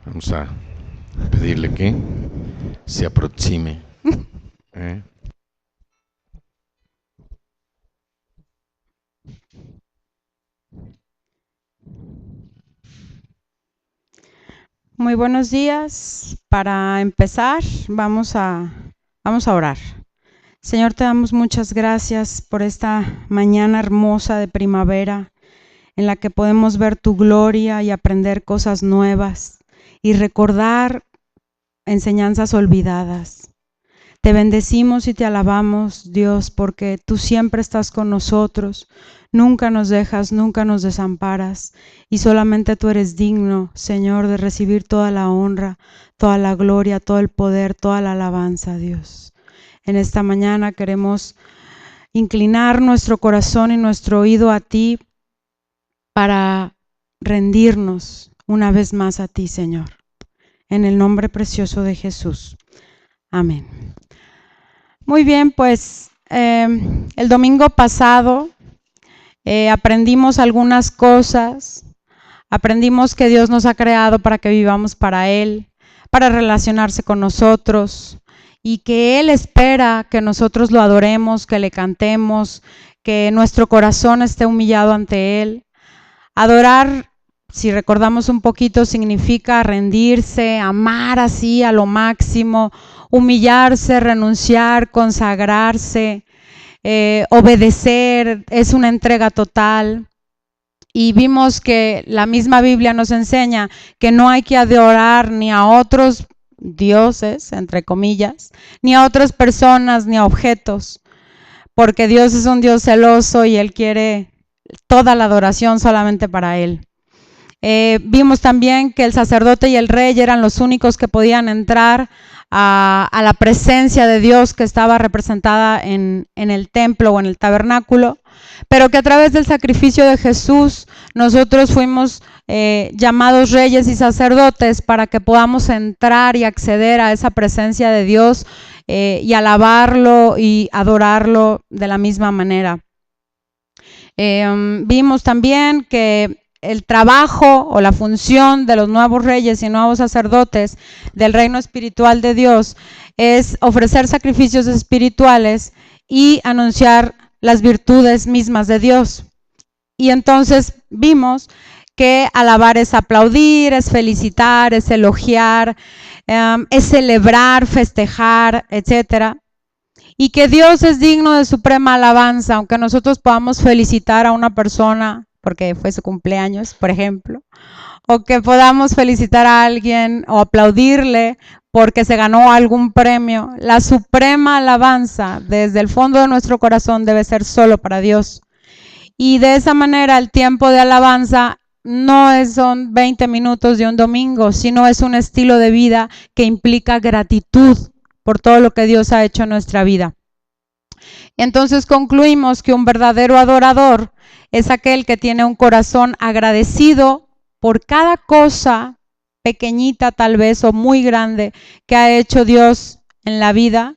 Vamos a pedirle que se aproxime. Muy buenos días. Para empezar, vamos a orar. Señor, te damos muchas gracias por esta mañana hermosa de primavera en la que podemos ver tu gloria y aprender cosas nuevas y recordar enseñanzas olvidadas. Te bendecimos y te alabamos, Dios, porque tú siempre estás con nosotros, nunca nos dejas, nunca nos desamparas, y solamente tú eres digno, Señor, de recibir toda la honra, toda la gloria, todo el poder, toda la alabanza, Dios. En esta mañana queremos inclinar nuestro corazón y nuestro oído a ti para rendirnos una vez más a ti, Señor. En el nombre precioso de Jesús. Amén. Muy bien, pues el domingo pasado aprendimos algunas cosas. Aprendimos que Dios nos ha creado para que vivamos para Él, para relacionarse con nosotros y que Él espera que nosotros lo adoremos, que le cantemos, que nuestro corazón esté humillado ante Él. Adorar, si recordamos un poquito, significa rendirse, amar así a lo máximo, humillarse, renunciar, consagrarse, obedecer, es una entrega total. Y vimos que la misma Biblia nos enseña que no hay que adorar ni a otros dioses, entre comillas, ni a otras personas, ni a objetos, porque Dios es un Dios celoso y Él quiere toda la adoración solamente para Él. Vimos también que el sacerdote y el rey eran los únicos que podían entrar a la presencia de Dios que estaba representada en el templo o en el tabernáculo, pero que a través del sacrificio de Jesús nosotros fuimos llamados reyes y sacerdotes para que podamos entrar y acceder a esa presencia de Dios y alabarlo y adorarlo de la misma manera. Vimos también que el trabajo o la función de los nuevos reyes y nuevos sacerdotes del reino espiritual de Dios es ofrecer sacrificios espirituales y anunciar las virtudes mismas de Dios. Y entonces vimos que alabar es aplaudir, es felicitar, es elogiar, es celebrar, festejar, etcétera. Y que Dios es digno de suprema alabanza, aunque nosotros podamos felicitar a una persona porque fue su cumpleaños, por ejemplo, o que podamos felicitar a alguien o aplaudirle porque se ganó algún premio. La suprema alabanza desde el fondo de nuestro corazón debe ser solo para Dios. Y de esa manera el tiempo de alabanza no son 20 minutos de un domingo, sino es un estilo de vida que implica gratitud por todo lo que Dios ha hecho en nuestra vida. Y entonces concluimos que un verdadero adorador es aquel que tiene un corazón agradecido por cada cosa pequeñita tal vez o muy grande que ha hecho Dios en la vida,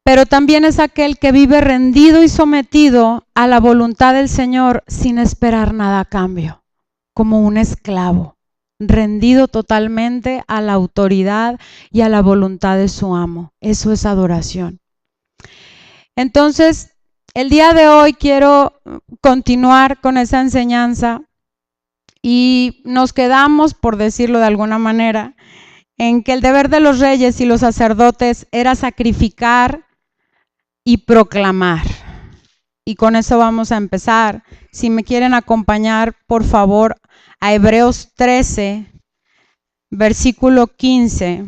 pero también es aquel que vive rendido y sometido a la voluntad del Señor sin esperar nada a cambio, como un esclavo, rendido totalmente a la autoridad y a la voluntad de su amo. Eso es adoración. Entonces, el día de hoy quiero continuar con esa enseñanza y nos quedamos, por decirlo de alguna manera, en que el deber de los reyes y los sacerdotes era sacrificar y proclamar. Y con eso vamos a empezar. Si me quieren acompañar, por favor, a Hebreos 13, versículo 15.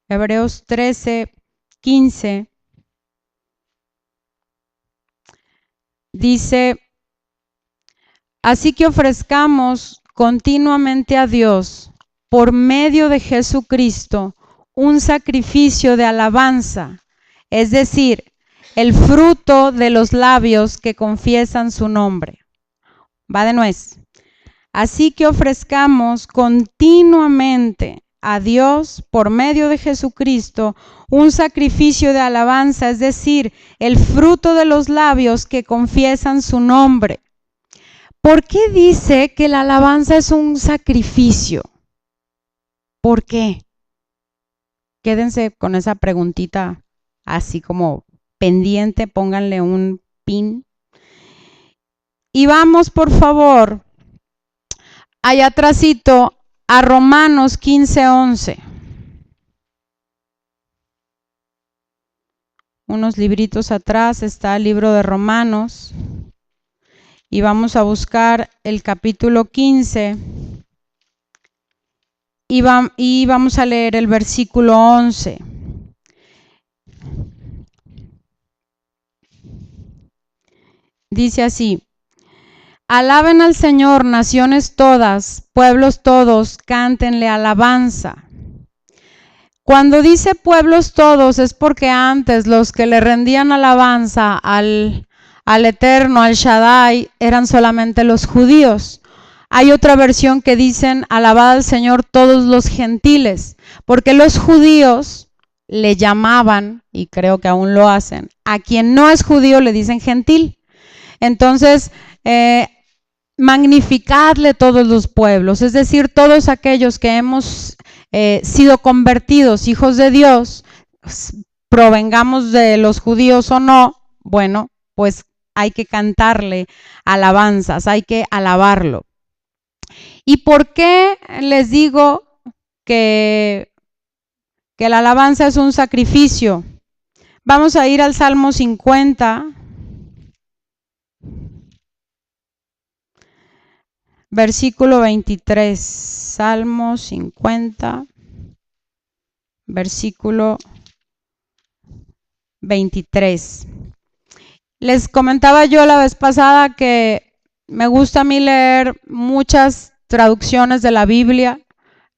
Hebreos 13, 15. Dice, así que ofrezcamos continuamente a Dios, por medio de Jesucristo, un sacrificio de alabanza, es decir, el fruto de los labios que confiesan su nombre. Va de nuez. Así que ofrezcamos continuamente a Dios por medio de Jesucristo un sacrificio de alabanza, es decir, el fruto de los labios que confiesan su nombre. ¿Por qué dice que la alabanza es un sacrificio? ¿Por qué? Quédense con esa preguntita así como pendiente, pónganle un pin. Y vamos, por favor, allá atrásito a Romanos 15:11. Unos libritos atrás está el libro de Romanos. Y vamos a buscar el capítulo 15. Y vamos a leer el versículo 11. Dice así: alaben al Señor, naciones todas, pueblos todos, cántenle alabanza. Cuando dice pueblos todos es porque antes los que le rendían alabanza al Eterno, al Shaddai, eran solamente los judíos. Hay otra versión que dicen alabad al Señor todos los gentiles, porque los judíos le llamaban, y creo que aún lo hacen, a quien no es judío le dicen gentil. Entonces, magnificadle todos los pueblos, es decir, todos aquellos que hemos sido convertidos, hijos de Dios, provengamos de los judíos o no, bueno, pues hay que cantarle alabanzas, hay que alabarlo. ¿Y por qué les digo que la alabanza es un sacrificio? Vamos a ir al Salmo 50. Versículo 23, Salmo 50, versículo 23. Les comentaba yo la vez pasada que me gusta a mí leer muchas traducciones de la Biblia.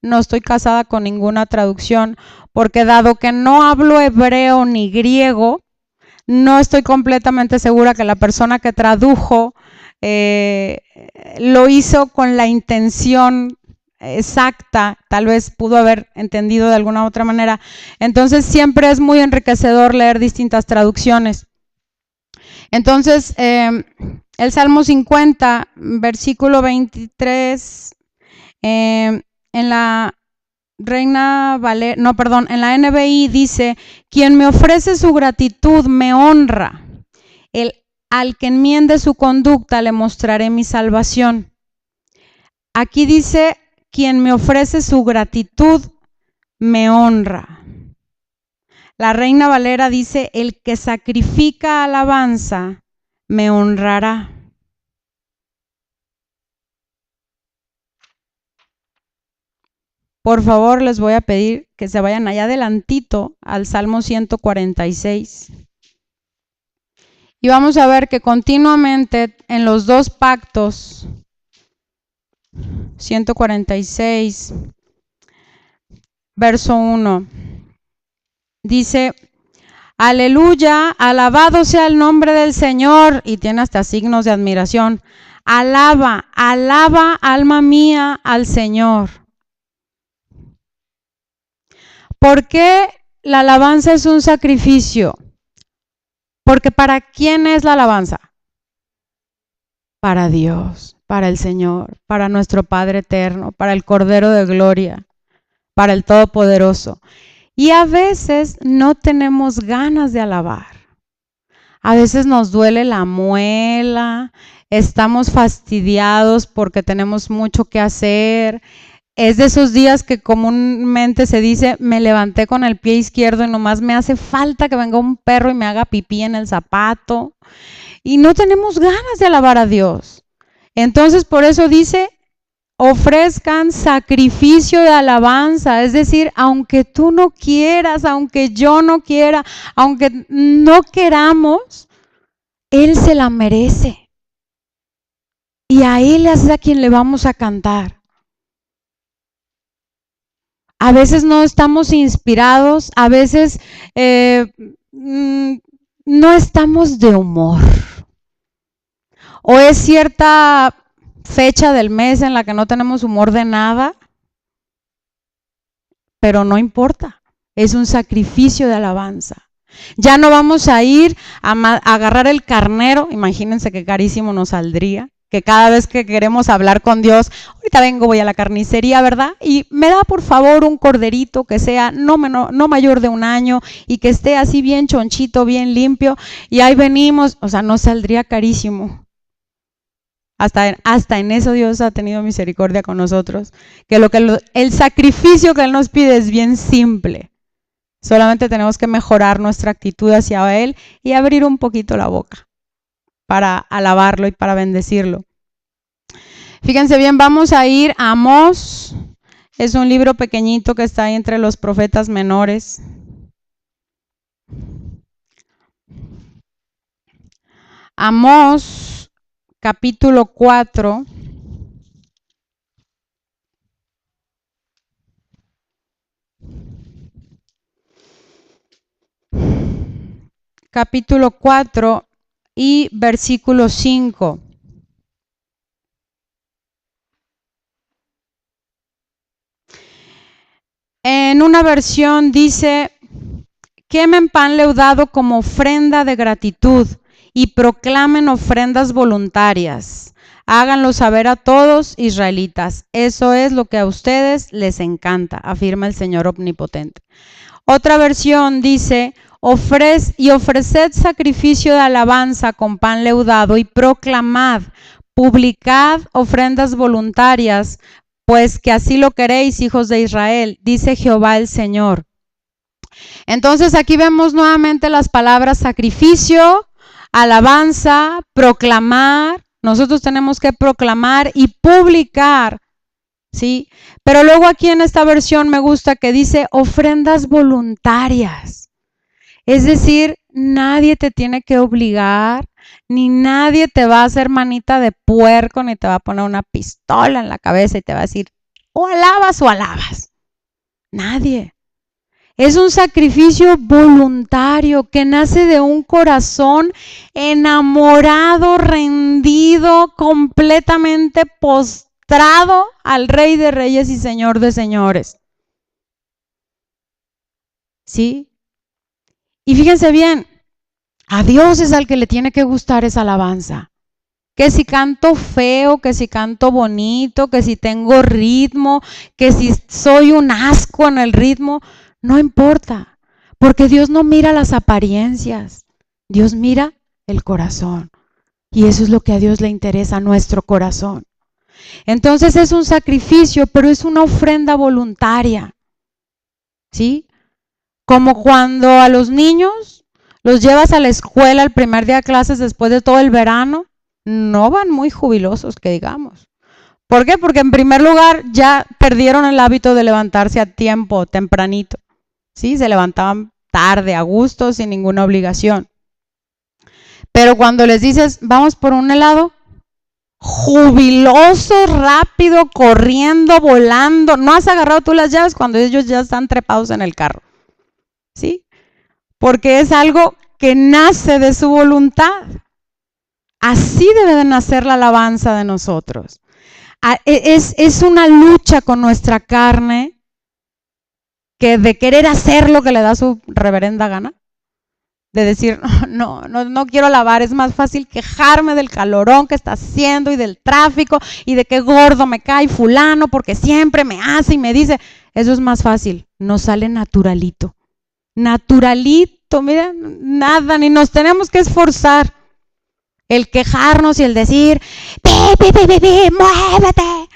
No estoy casada con ninguna traducción, porque dado que no hablo hebreo ni griego, no estoy completamente segura que la persona que tradujo lo hizo con la intención exacta, tal vez pudo haber entendido de alguna otra manera. Entonces siempre es muy enriquecedor leer distintas traducciones. Entonces el Salmo 50, versículo 23, en la Reina Valera, no, perdón, en la NBI dice: quien me ofrece su gratitud me honra. Al que enmiende su conducta le mostraré mi salvación. Aquí dice: quien me ofrece su gratitud me honra. La Reina Valera dice: el que sacrifica alabanza me honrará. Por favor, les voy a pedir que se vayan allá adelantito al Salmo 146. Y vamos a ver que continuamente en los dos pactos, 146, verso 1, dice: aleluya, alabado sea el nombre del Señor, y tiene hasta signos de admiración. Alaba, alaba, alma mía, al Señor. ¿Por qué la alabanza es un sacrificio? Porque ¿para quién es la alabanza? Para Dios, para el Señor, para nuestro Padre eterno, para el Cordero de Gloria, para el Todopoderoso. Y a veces no tenemos ganas de alabar. A veces nos duele la muela, estamos fastidiados porque tenemos mucho que hacer. Es de esos días que comúnmente se dice: me levanté con el pie izquierdo y nomás me hace falta que venga un perro y me haga pipí en el zapato. Y no tenemos ganas de alabar a Dios. Entonces por eso dice: ofrezcan sacrificio de alabanza. Es decir, aunque tú no quieras, aunque yo no quiera, aunque no queramos, Él se la merece. Y a Él es a quien le vamos a cantar. A veces no estamos inspirados, a veces no estamos de humor. O es cierta fecha del mes en la que no tenemos humor de nada, pero no importa, es un sacrificio de alabanza. Ya no vamos a ir a agarrar el carnero, imagínense qué carísimo nos saldría, que cada vez que queremos hablar con Dios, ahorita vengo, voy a la carnicería, ¿verdad? Y me da por favor un corderito que sea no mayor de 1 año y que esté así bien chonchito, bien limpio, y ahí venimos, o sea, nos saldría carísimo. Hasta en eso Dios ha tenido misericordia con nosotros, que el sacrificio que Él nos pide es bien simple. Solamente tenemos que mejorar nuestra actitud hacia Él y abrir un poquito la boca para alabarlo y para bendecirlo. Fíjense bien, vamos a ir a Amós. Es un libro pequeñito que está ahí entre los profetas menores. Amós, capítulo 4. Capítulo 4 y versículo 5. En una versión dice: quemen pan leudado como ofrenda de gratitud y proclamen ofrendas voluntarias. Háganlo saber a todos, israelitas. Eso es lo que a ustedes les encanta, afirma el Señor Omnipotente. Otra versión dice: ofreced sacrificio de alabanza con pan leudado y proclamad, publicad ofrendas voluntarias, pues que así lo queréis, hijos de Israel, dice Jehová el Señor. Entonces aquí vemos nuevamente las palabras sacrificio, alabanza, proclamar. Nosotros tenemos que proclamar y publicar, ¿sí? Pero luego aquí en esta versión me gusta que dice ofrendas voluntarias. Es decir, nadie te tiene que obligar, ni nadie te va a hacer manita de puerco, ni te va a poner una pistola en la cabeza y te va a decir, o alabas o alabas. Nadie. Es un sacrificio voluntario que nace de un corazón enamorado, rendido, completamente postrado al Rey de Reyes y Señor de Señores. ¿Sí? Y fíjense bien, a Dios es al que le tiene que gustar esa alabanza. Que si canto feo, que si canto bonito, que si tengo ritmo, que si soy un asco en el ritmo, no importa, porque Dios no mira las apariencias, Dios mira el corazón. Y eso es lo que a Dios le interesa, nuestro corazón. Entonces es un sacrificio, pero es una ofrenda voluntaria. ¿Sí? Como cuando a los niños los llevas a la escuela el primer día de clases después de todo el verano, no van muy jubilosos, que digamos. ¿Por qué? Porque en primer lugar ya perdieron el hábito de levantarse a tiempo, tempranito. ¿Sí? Se levantaban tarde, a gusto, sin ninguna obligación. Pero cuando les dices, vamos por un helado, jubilosos, rápido, corriendo, volando, no has agarrado tú las llaves cuando ellos ya están trepados en el carro. ¿Sí? Porque es algo que nace de su voluntad. Así debe de nacer la alabanza de nosotros. Es una lucha con nuestra carne, que de querer hacer lo que le da su reverenda gana, de decir, no quiero alabar, es más fácil quejarme del calorón que está haciendo y del tráfico y de qué gordo me cae fulano porque siempre me hace y me dice. Eso es más fácil, nos sale naturalito. Naturalito, mira, nada, ni nos tenemos que esforzar. El quejarnos y el decir, muévete.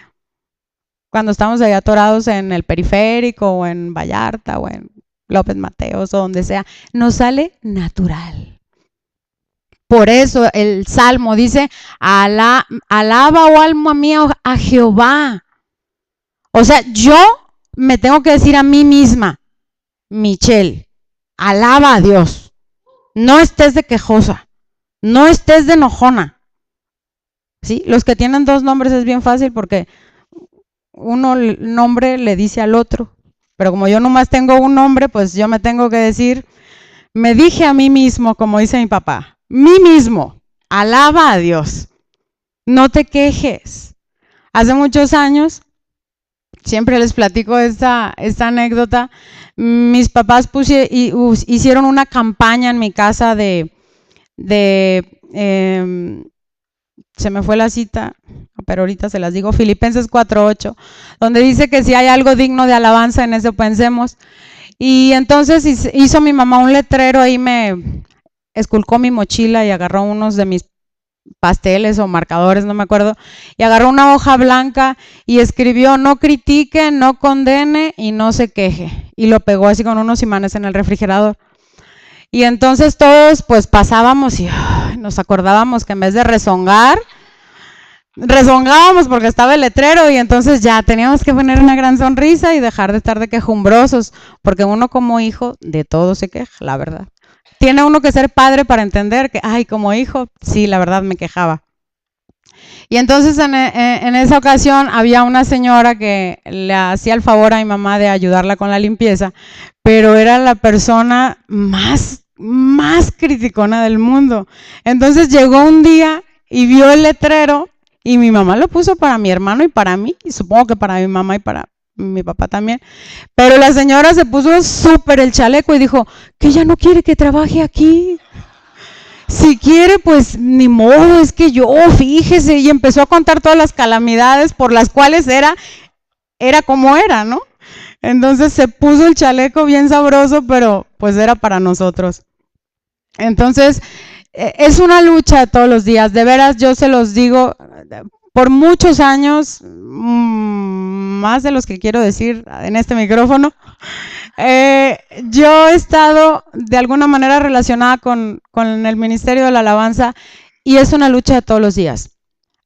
Cuando estamos ahí atorados en el periférico o en Vallarta o en López Mateos o donde sea, nos sale natural. Por eso el Salmo dice, alaba, oh alma mía, a Jehová. O sea, yo me tengo que decir a mí misma, Michelle, alaba a Dios. No estés de quejosa, no estés de enojona. ¿Sí? Los que tienen 2 nombres es bien fácil porque uno el nombre le dice al otro, pero como yo nomás tengo un nombre, pues yo me tengo que decir, me dije a mí mismo, como dice mi papá, mí mismo, alaba a Dios, no te quejes, Hace muchos años, siempre les platico esta anécdota, mis papás hicieron una campaña en mi casa se me fue la cita, pero ahorita se las digo, Filipenses 4:8, donde dice que si hay algo digno de alabanza, en eso pensemos. Y entonces hizo mi mamá un letrero, ahí me esculcó mi mochila y agarró unos de mis pasteles o marcadores, no me acuerdo, y agarró una hoja blanca y escribió: no critique, no condene y no se queje, y lo pegó así con unos imanes en el refrigerador. Y entonces todos pues pasábamos y nos acordábamos que en vez de rezongábamos porque estaba el letrero, y entonces ya teníamos que poner una gran sonrisa y dejar de estar de quejumbrosos, porque uno como hijo de todo se queja, la verdad. Tiene uno que ser padre para entender que, como hijo, sí, la verdad me quejaba. Y entonces en esa ocasión había una señora que le hacía el favor a mi mamá de ayudarla con la limpieza, pero era la persona más criticona del mundo. Entonces llegó un día y vio el letrero, y mi mamá lo puso para mi hermano y para mí, y supongo que para mi mamá y para mi papá también, pero la señora se puso súper el chaleco y dijo que ella no quiere que trabaje aquí. Si quiere, pues ni modo, es que yo, fíjese, y empezó a contar todas las calamidades por las cuales era como era, ¿no? Entonces se puso el chaleco bien sabroso, pero pues era para nosotros. Entonces, es una lucha todos los días, de veras, yo se los digo, por muchos años, más de los que quiero decir en este micrófono, yo he estado de alguna manera relacionada con el Ministerio de la Alabanza, y es una lucha de todos los días.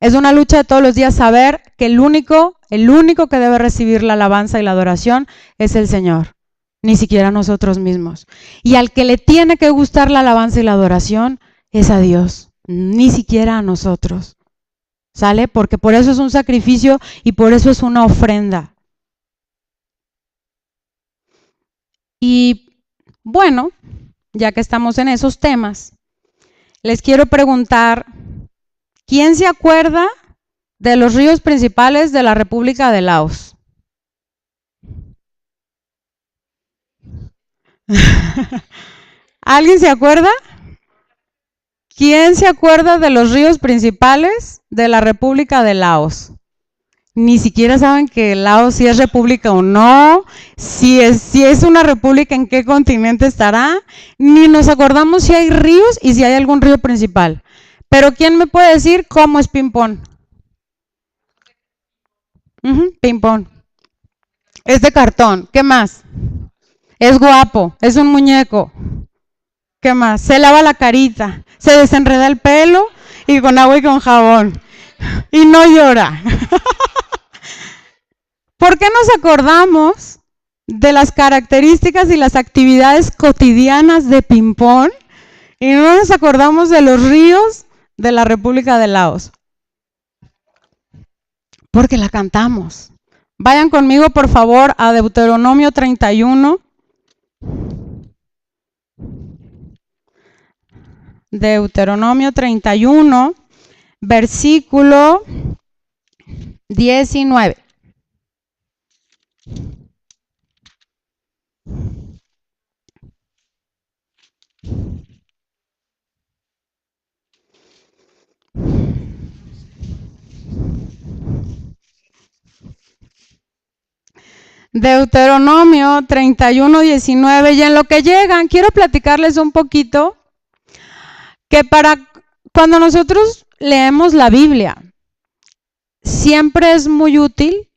Es una lucha de todos los días saber que el único que debe recibir la alabanza y la adoración es el Señor, ni siquiera nosotros mismos. Y al que le tiene que gustar la alabanza y la adoración es a Dios, ni siquiera a nosotros. ¿Sale? Porque por eso es un sacrificio y por eso es una ofrenda. Y bueno, ya que estamos en esos temas, les quiero preguntar, ¿quién se acuerda de los ríos principales de la República de Laos? ¿Alguien se acuerda? ¿Quién se acuerda de los ríos principales de la República de Laos? Ni siquiera saben que Laos si es república o no, si es una república, en qué continente estará, ni nos acordamos si hay ríos y si hay algún río principal. Pero ¿quién me puede decir cómo es Pimpón? Pimpón. Es de cartón. ¿Qué más? Es guapo, es un muñeco. ¿Qué más? Se lava la carita, se desenreda el pelo y con agua y con jabón. Y no llora. ¿Por qué nos acordamos de las características y las actividades cotidianas de Pimpón y no nos acordamos de los ríos de la República de Laos? Porque la cantamos. Vayan conmigo, por favor, a Deuteronomio 31. Deuteronomio 31, versículo 19. Deuteronomio 31, 19, y en lo que llegan, quiero platicarles un poquito que cuando nosotros leemos la Biblia, siempre es muy útil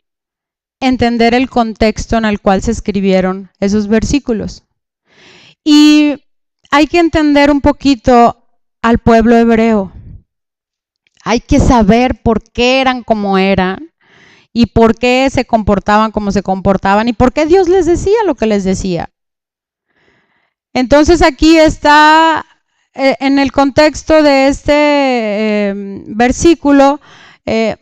entender el contexto en el cual se escribieron esos versículos. Y hay que entender un poquito al pueblo hebreo. Hay que saber por qué eran como eran y por qué se comportaban como se comportaban y por qué Dios les decía lo que les decía. Entonces aquí está, en el contexto de este versículo,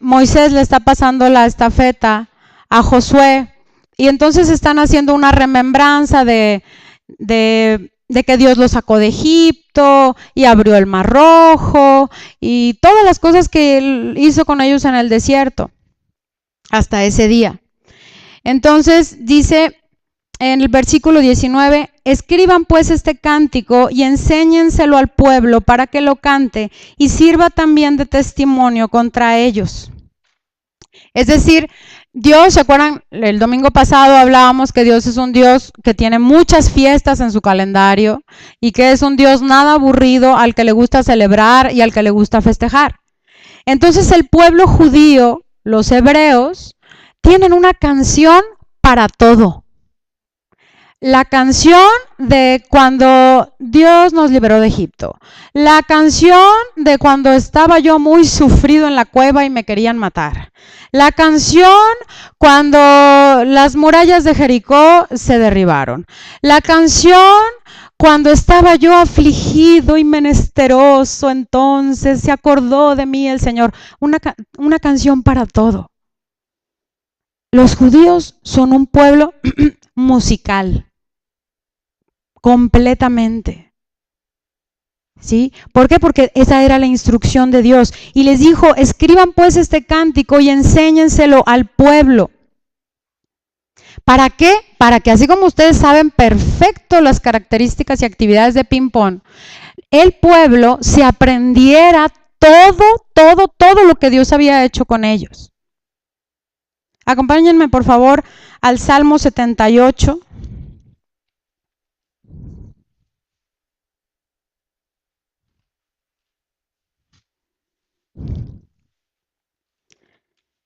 Moisés le está pasando la estafeta a Josué y entonces están haciendo una remembranza de que Dios los sacó de Egipto y abrió el Mar Rojo y todas las cosas que él hizo con ellos en el desierto. hasta ese día. Entonces dice en el versículo 19, escriban pues este cántico y enséñenselo al pueblo para que lo cante y sirva también de testimonio contra ellos. Es decir, Dios, ¿se acuerdan? El domingo pasado hablábamos que Dios es un Dios que tiene muchas fiestas en su calendario y que es un Dios nada aburrido, al que le gusta celebrar y al que le gusta festejar. Entonces el pueblo judío, los hebreos, tienen una canción para todo. La canción de cuando Dios nos liberó de Egipto. La canción de cuando estaba yo muy sufrido en la cueva y me querían matar. La canción cuando las murallas de Jericó se derribaron. La canción cuando estaba yo afligido y menesteroso, entonces se acordó de mí el Señor. Una canción para todo. Los judíos son un pueblo musical. Completamente. ¿Sí? ¿Por qué? Porque esa era la instrucción de Dios. Y les dijo, escriban pues este cántico y enséñenselo al pueblo. ¿Para qué? Para que así como ustedes saben perfecto las características y actividades de ping-pong, el pueblo se aprendiera todo lo que Dios había hecho con ellos. Acompáñenme por favor al Salmo 78.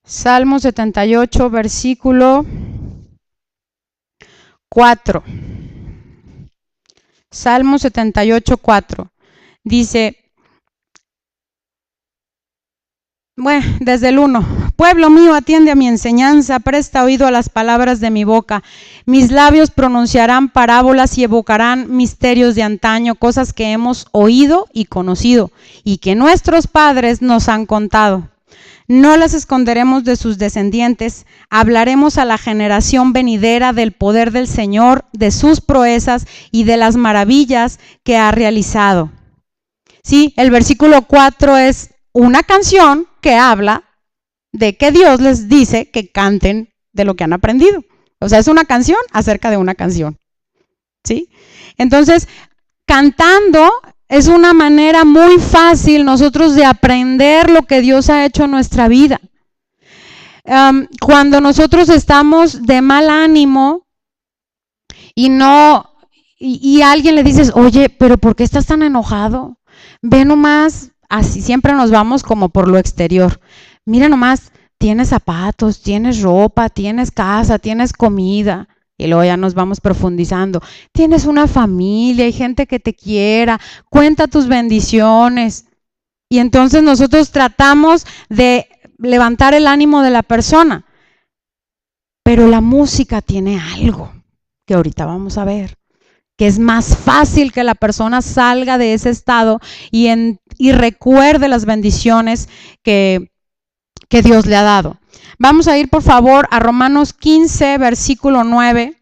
Salmo 78, versículo 4. Salmo 78, 4. Dice, bueno, desde el 1. Pueblo mío, atiende a mi enseñanza, presta oído a las palabras de mi boca. Mis labios pronunciarán parábolas y evocarán misterios de antaño, cosas que hemos oído y conocido, y que nuestros padres nos han contado. No las esconderemos de sus descendientes, hablaremos a la generación venidera del poder del Señor, de sus proezas y de las maravillas que ha realizado. Sí, el versículo 4 es una canción que habla de que Dios les dice que canten de lo que han aprendido. O sea, es una canción acerca de una canción. ¿Sí? Entonces, cantando es una manera muy fácil nosotros de aprender lo que Dios ha hecho en nuestra vida. Cuando nosotros estamos de mal ánimo y alguien le dices, oye, pero ¿por qué estás tan enojado? Ve nomás, así siempre nos vamos como por lo exterior. Mira nomás, tienes zapatos, tienes ropa, tienes casa, tienes comida. Y luego ya nos vamos profundizando. Tienes una familia, hay gente que te quiera, cuenta tus bendiciones. Y entonces nosotros tratamos de levantar el ánimo de la persona. Pero la música tiene algo que ahorita vamos a ver, que es más fácil que la persona salga de ese estado y recuerde las bendiciones que Dios le ha dado. Vamos a ir por favor a Romanos 15, versículo 9.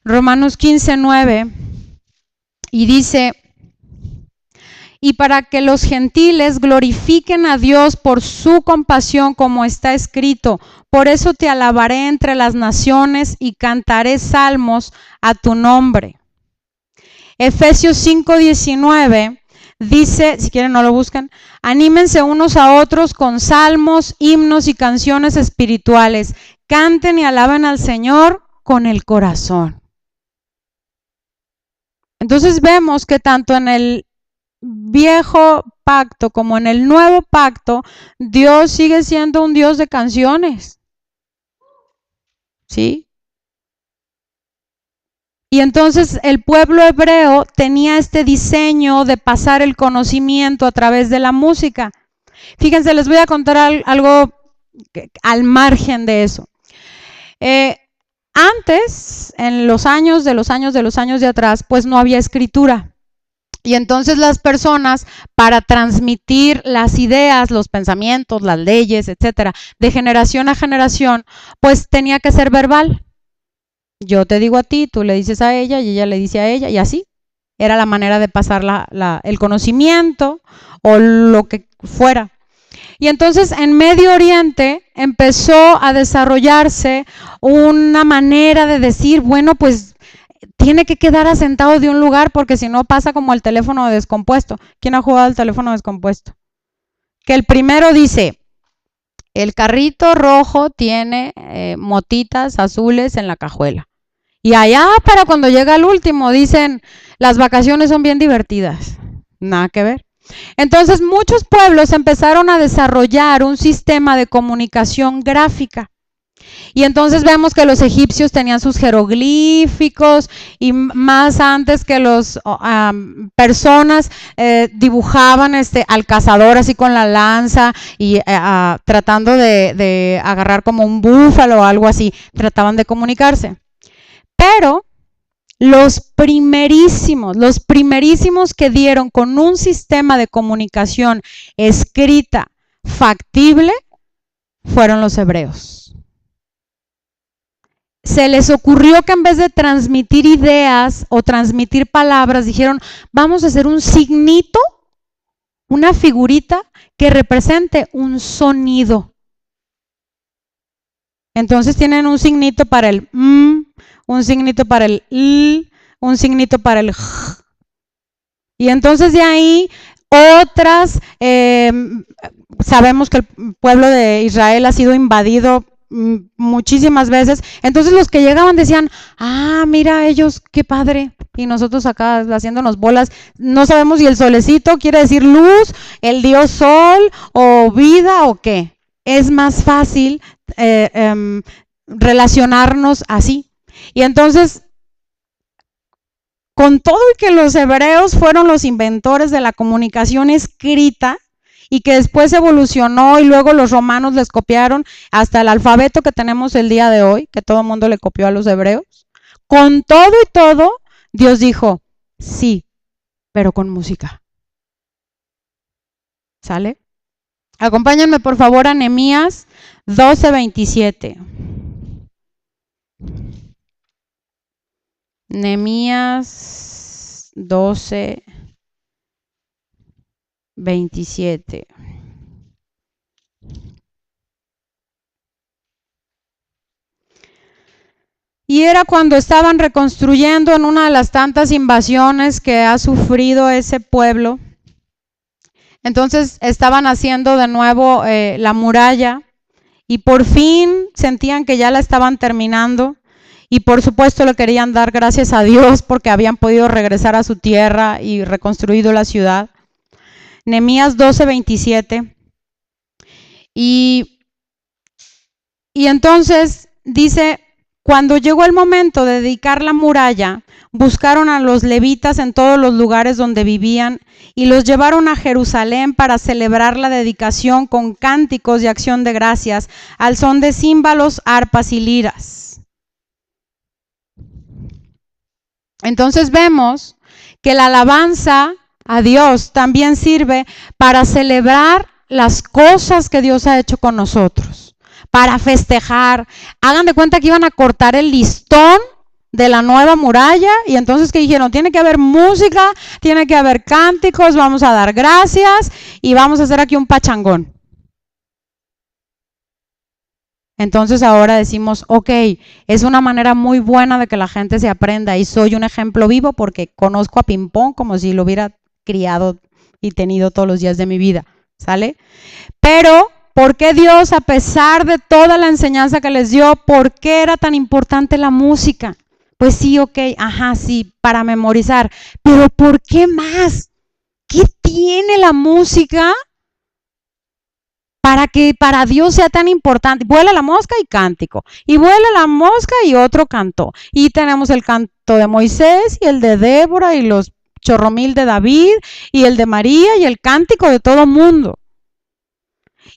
Romanos 15, 9. Y dice, y para que los gentiles glorifiquen a Dios por su compasión, como está escrito, por eso te alabaré entre las naciones y cantaré salmos a tu nombre. Efesios 5:19 dice, si quieren no lo buscan, anímense unos a otros con salmos, himnos y canciones espirituales, canten y alaben al Señor con el corazón. Entonces vemos que tanto en el viejo pacto como en el nuevo pacto, Dios sigue siendo un Dios de canciones. ¿Sí? Y entonces el pueblo hebreo tenía este diseño de pasar el conocimiento a través de la música. Fíjense, les voy a contar algo al margen de eso. Antes, en los años de atrás, pues no había escritura. Y entonces las personas, para transmitir las ideas, los pensamientos, las leyes, etcétera, de generación a generación, pues tenía que ser verbal. Yo te digo a ti, tú le dices a ella y ella le dice a ella, y así. Era la manera de pasar el conocimiento o lo que fuera. Y entonces en Medio Oriente empezó a desarrollarse una manera de decir, bueno, pues tiene que quedar asentado de un lugar porque si no pasa como el teléfono descompuesto. ¿Quién ha jugado al teléfono descompuesto? Que el primero dice, el carrito rojo tiene motitas azules en la cajuela. Y allá para cuando llega el último dicen, las vacaciones son bien divertidas. Nada que ver. Entonces muchos pueblos empezaron a desarrollar un sistema de comunicación gráfica. Y entonces vemos que los egipcios tenían sus jeroglíficos y más antes que los personas dibujaban al cazador así con la lanza y tratando de agarrar como un búfalo o algo así, trataban de comunicarse. Pero los primerísimos que dieron con un sistema de comunicación escrita factible fueron los hebreos. Se les ocurrió que en vez de transmitir ideas o transmitir palabras, dijeron, vamos a hacer un signito, una figurita que represente un sonido. Entonces tienen un signito para el un signito para el l, un signito para el j. Y entonces de ahí otras, sabemos que el pueblo de Israel ha sido invadido muchísimas veces. Entonces los que llegaban decían, mira ellos, qué padre. Y nosotros acá haciéndonos bolas, no sabemos si el solecito quiere decir luz, el dios sol o vida o qué. Es más fácil relacionarnos así. Y entonces, con todo y que los hebreos fueron los inventores de la comunicación escrita y que después evolucionó y luego los romanos les copiaron hasta el alfabeto que tenemos el día de hoy, que todo el mundo le copió a los hebreos, con todo y todo, Dios dijo, sí, pero con música. ¿Sale? Acompáñenme por favor a Nehemías 12:27. Nehemías 12:27. Y era cuando estaban reconstruyendo en una de las tantas invasiones que ha sufrido ese pueblo. Entonces estaban haciendo de nuevo la muralla y por fin sentían que ya la estaban terminando. Y por supuesto le querían dar gracias a Dios porque habían podido regresar a su tierra y reconstruido la ciudad. Nehemías 12:27. Y entonces dice, cuando llegó el momento de dedicar la muralla, buscaron a los levitas en todos los lugares donde vivían y los llevaron a Jerusalén para celebrar la dedicación con cánticos de acción de gracias, al son de címbalos, arpas y liras. Entonces vemos que la alabanza a Dios también sirve para celebrar las cosas que Dios ha hecho con nosotros, para festejar. Hagan de cuenta que iban a cortar el listón de la nueva muralla y entonces que dijeron, tiene que haber música, tiene que haber cánticos, vamos a dar gracias y vamos a hacer aquí un pachangón. Entonces ahora decimos, ok, es una manera muy buena de que la gente se aprenda y soy un ejemplo vivo porque conozco a Pimpón como si lo hubiera criado y tenido todos los días de mi vida, ¿sale? Pero, ¿por qué Dios, a pesar de toda la enseñanza que les dio, por qué era tan importante la música? Pues sí, ok, sí, para memorizar, pero ¿por qué más? ¿Qué tiene la música para que para Dios sea tan importante? Vuela la mosca y cántico, y vuela la mosca y otro canto, y tenemos el canto de Moisés y el de Débora y los chorromil de David y el de María y el cántico de todo mundo.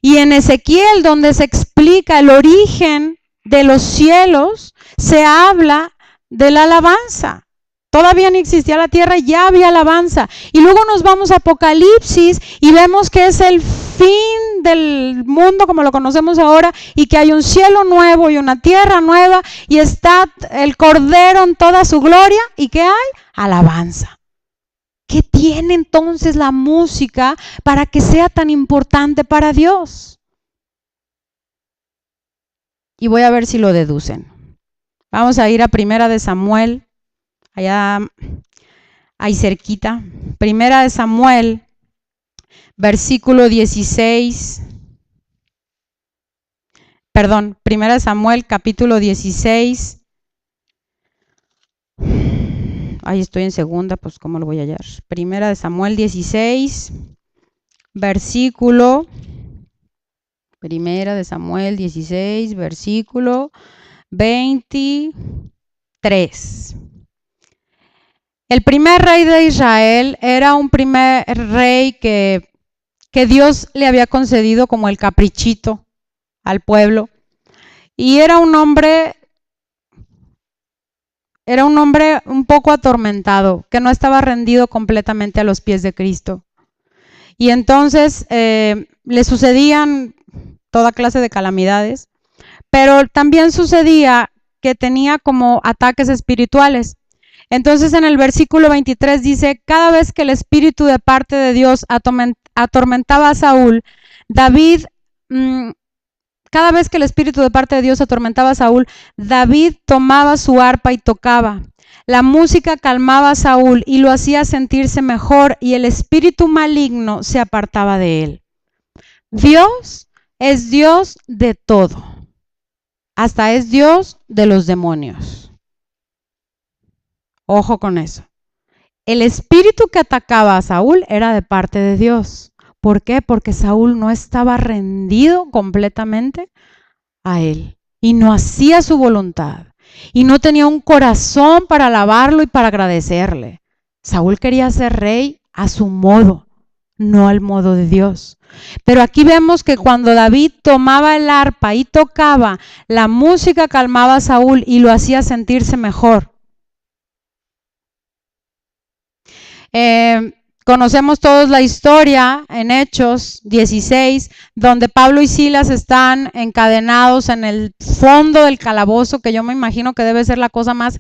Y en Ezequiel, donde se explica el origen de los cielos, se habla de la alabanza. Todavía ni existía la tierra, ya había alabanza. Y luego nos vamos a Apocalipsis y vemos que es el fin del mundo como lo conocemos ahora y que hay un cielo nuevo y una tierra nueva y está el Cordero en toda su gloria. ¿Y qué hay? Alabanza. ¿Qué tiene entonces la música para que sea tan importante para Dios? Y voy a ver si lo deducen. Vamos a ir a Primera de Samuel. Allá, ahí cerquita, Primera de Samuel, versículo 16, Primera de Samuel, capítulo 16, ahí estoy en segunda, pues ¿cómo lo voy a hallar? Primera de Samuel 16, versículo 23. El primer rey de Israel era un primer rey que Dios le había concedido como el caprichito al pueblo. Y era un hombre un poco atormentado, que no estaba rendido completamente a los pies de Cristo. Y entonces le sucedían toda clase de calamidades, pero también sucedía que tenía como ataques espirituales. Entonces en el versículo 23 dice, cada vez que el espíritu de parte de Dios atormentaba a Saúl, David tomaba su arpa y tocaba. La música calmaba a Saúl y lo hacía sentirse mejor y el espíritu maligno se apartaba de él. Dios es Dios de todo, hasta es Dios de los demonios. Ojo con eso. El espíritu que atacaba a Saúl era de parte de Dios. ¿Por qué? Porque Saúl no estaba rendido completamente a él y no hacía su voluntad y no tenía un corazón para alabarlo y para agradecerle. Saúl quería ser rey a su modo, no al modo de Dios. Pero aquí vemos que cuando David tomaba el arpa y tocaba, la música calmaba a Saúl y lo hacía sentirse mejor. Conocemos todos la historia en Hechos 16, donde Pablo y Silas están encadenados en el fondo del calabozo, que yo me imagino que debe ser la cosa más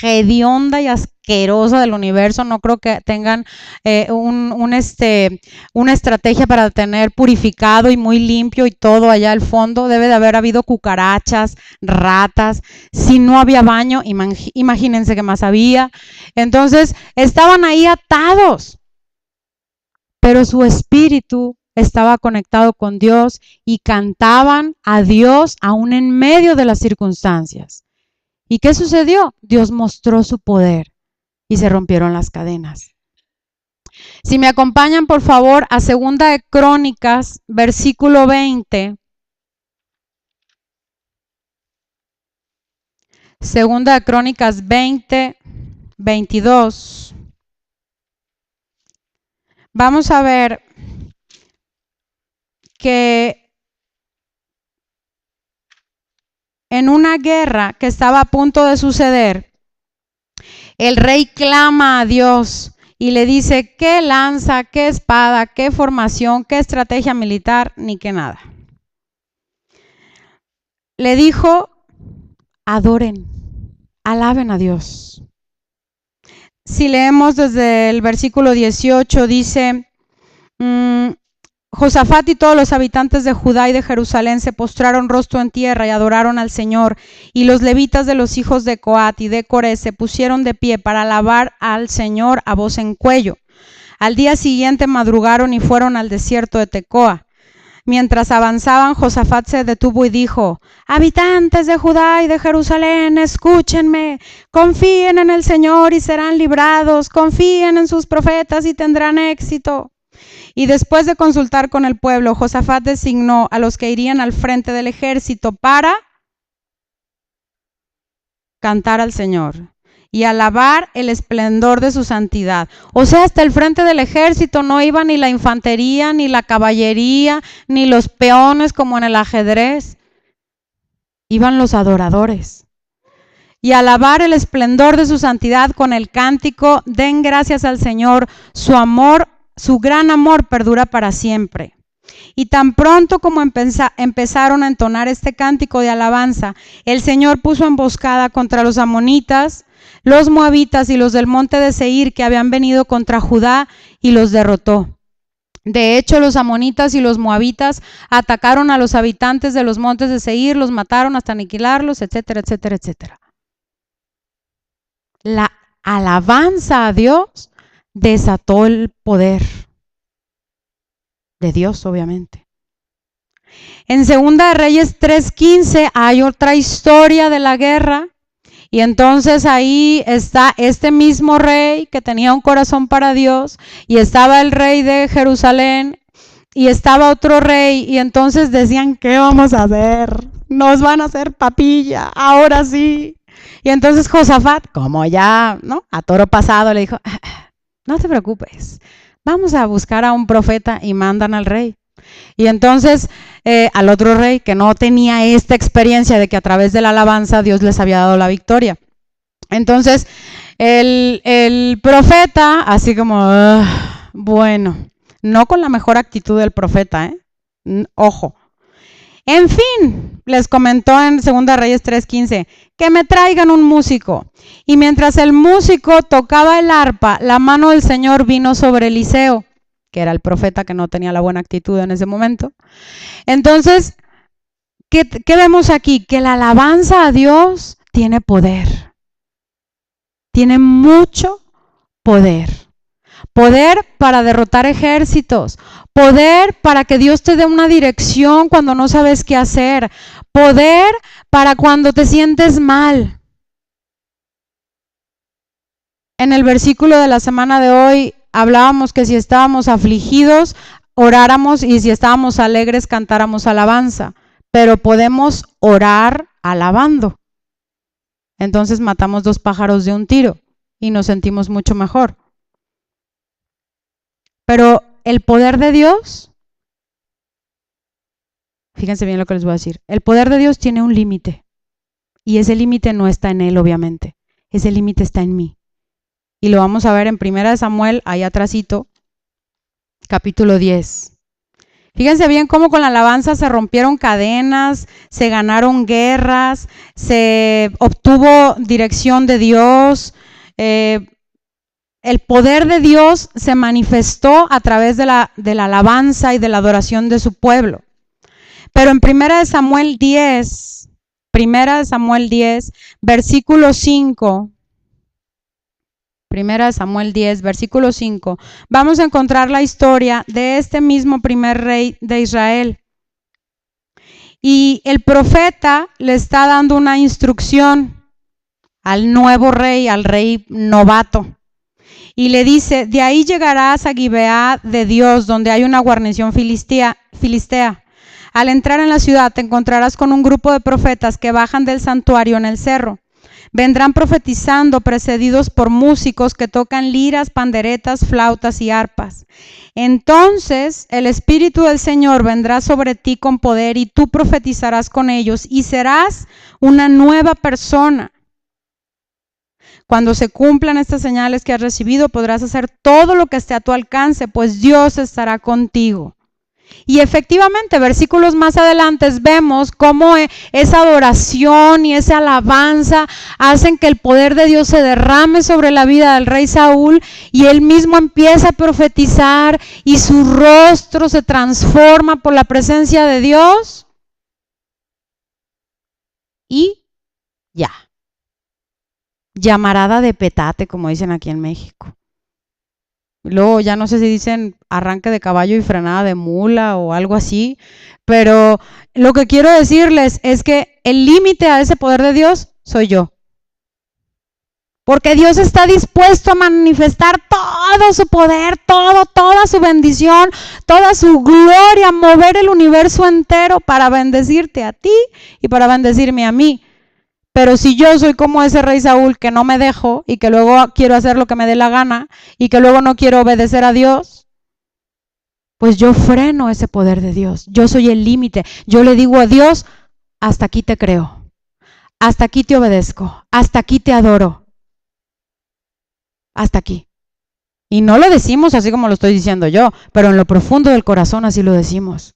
hedionda y asquerosa del universo. No creo que tengan una estrategia para tener purificado y muy limpio y todo allá al fondo. Debe de haber habido cucarachas, ratas. Si no había baño, imagínense qué más había. Entonces estaban ahí atados, pero su espíritu estaba conectado con Dios y cantaban a Dios aún en medio de las circunstancias. ¿Y qué sucedió? Dios mostró su poder y se rompieron las cadenas. Si me acompañan, por favor, a Segunda de Crónicas, versículo 20. Segunda de Crónicas 20, 22. Vamos a ver que en una guerra que estaba a punto de suceder, el rey clama a Dios y le dice qué lanza, qué espada, qué formación, qué estrategia militar, ni qué nada. Le dijo, adoren, alaben a Dios. Si leemos desde el versículo 18, dice, Josafat y todos los habitantes de Judá y de Jerusalén se postraron rostro en tierra y adoraron al Señor, y los levitas de los hijos de Coat y de Coré se pusieron de pie para alabar al Señor a voz en cuello. Al día siguiente madrugaron y fueron al desierto de Tecoa. Mientras avanzaban, Josafat se detuvo y dijo, habitantes de Judá y de Jerusalén, escúchenme, confíen en el Señor y serán librados, confíen en sus profetas y tendrán éxito. Y después de consultar con el pueblo, Josafat designó a los que irían al frente del ejército para cantar al Señor y alabar el esplendor de su santidad. O sea, hasta el frente del ejército no iba ni la infantería, ni la caballería, ni los peones como en el ajedrez. Iban los adoradores. y alabar el esplendor de su santidad con el cántico, den gracias al Señor, su gran amor perdura para siempre. Y tan pronto como empezaron a entonar este cántico de alabanza, el Señor puso emboscada contra los amonitas, los moabitas y los del monte de Seir que habían venido contra Judá y los derrotó. De hecho, los amonitas y los moabitas atacaron a los habitantes de los montes de Seir, los mataron hasta aniquilarlos, etcétera, etcétera, etcétera. La alabanza a Dios desató el poder de Dios, obviamente. En 2 de Reyes 3:15 hay otra historia de la guerra. Y entonces ahí está este mismo rey que tenía un corazón para Dios, y estaba el rey de Jerusalén, y estaba otro rey, y entonces decían, ¿qué vamos a hacer? Nos van a hacer papilla, ahora sí. Y entonces Josafat, como ya, ¿no?, a toro pasado, le dijo, no te preocupes, vamos a buscar a un profeta, y mandan al rey. Y entonces al otro rey que no tenía esta experiencia de que a través de la alabanza Dios les había dado la victoria. Entonces el profeta, así como, bueno, no con la mejor actitud del profeta, ojo. En fin, les comentó en 2 Reyes 3:15, que me traigan un músico. Y mientras el músico tocaba el arpa, la mano del Señor vino sobre Eliseo, que era el profeta que no tenía la buena actitud en ese momento. Entonces, ¿qué vemos aquí? Que la alabanza a Dios tiene poder. Tiene mucho poder. Poder para derrotar ejércitos. Poder para que Dios te dé una dirección cuando no sabes qué hacer. Poder para cuando te sientes mal. En el versículo de la semana de hoy, hablábamos que si estábamos afligidos, oráramos, y si estábamos alegres, cantáramos alabanza. Pero podemos orar alabando. Entonces matamos 2 pájaros de un tiro y nos sentimos mucho mejor. Pero el poder de Dios, fíjense bien lo que les voy a decir, el poder de Dios tiene un límite. Y ese límite no está en Él, obviamente. Ese límite está en mí. Y lo vamos a ver en 1 Samuel, ahí atrásito, capítulo 10. Fíjense bien cómo con la alabanza se rompieron cadenas, se ganaron guerras, se obtuvo dirección de Dios. El poder de Dios se manifestó a través de la alabanza y de la adoración de su pueblo. Pero en 1 Samuel 10, versículo 5, 1 Samuel 10, versículo 5, vamos a encontrar la historia de este mismo primer rey de Israel. Y el profeta le está dando una instrucción al nuevo rey, al rey novato. Y le dice, de ahí llegarás a Gibeá de Dios, donde hay una guarnición filistea. Al entrar en la ciudad te encontrarás con un grupo de profetas que bajan del santuario en el cerro. Vendrán profetizando precedidos por músicos que tocan liras, panderetas, flautas y arpas. Entonces el Espíritu del Señor vendrá sobre ti con poder y tú profetizarás con ellos y serás una nueva persona. Cuando se cumplan estas señales que has recibido, podrás hacer todo lo que esté a tu alcance, pues Dios estará contigo. Y efectivamente, versículos más adelante vemos cómo esa adoración y esa alabanza hacen que el poder de Dios se derrame sobre la vida del rey Saúl y él mismo empieza a profetizar y su rostro se transforma por la presencia de Dios. Y ya. Llamarada de petate, como dicen aquí en México. Luego ya no sé si dicen arranque de caballo y frenada de mula o algo así, pero lo que quiero decirles es que el límite a ese poder de Dios soy yo. Porque Dios está dispuesto a manifestar todo su poder, toda su bendición, toda su gloria, mover el universo entero para bendecirte a ti y para bendecirme a mí. Pero si yo soy como ese rey Saúl que no me dejo y que luego quiero hacer lo que me dé la gana y que luego no quiero obedecer a Dios, pues yo freno ese poder de Dios. Yo soy el límite. Yo le digo a Dios, hasta aquí te creo. hasta aquí te obedezco, hasta aquí te adoro, hasta aquí. Y no lo decimos así como lo estoy diciendo yo, pero en lo profundo del corazón así lo decimos.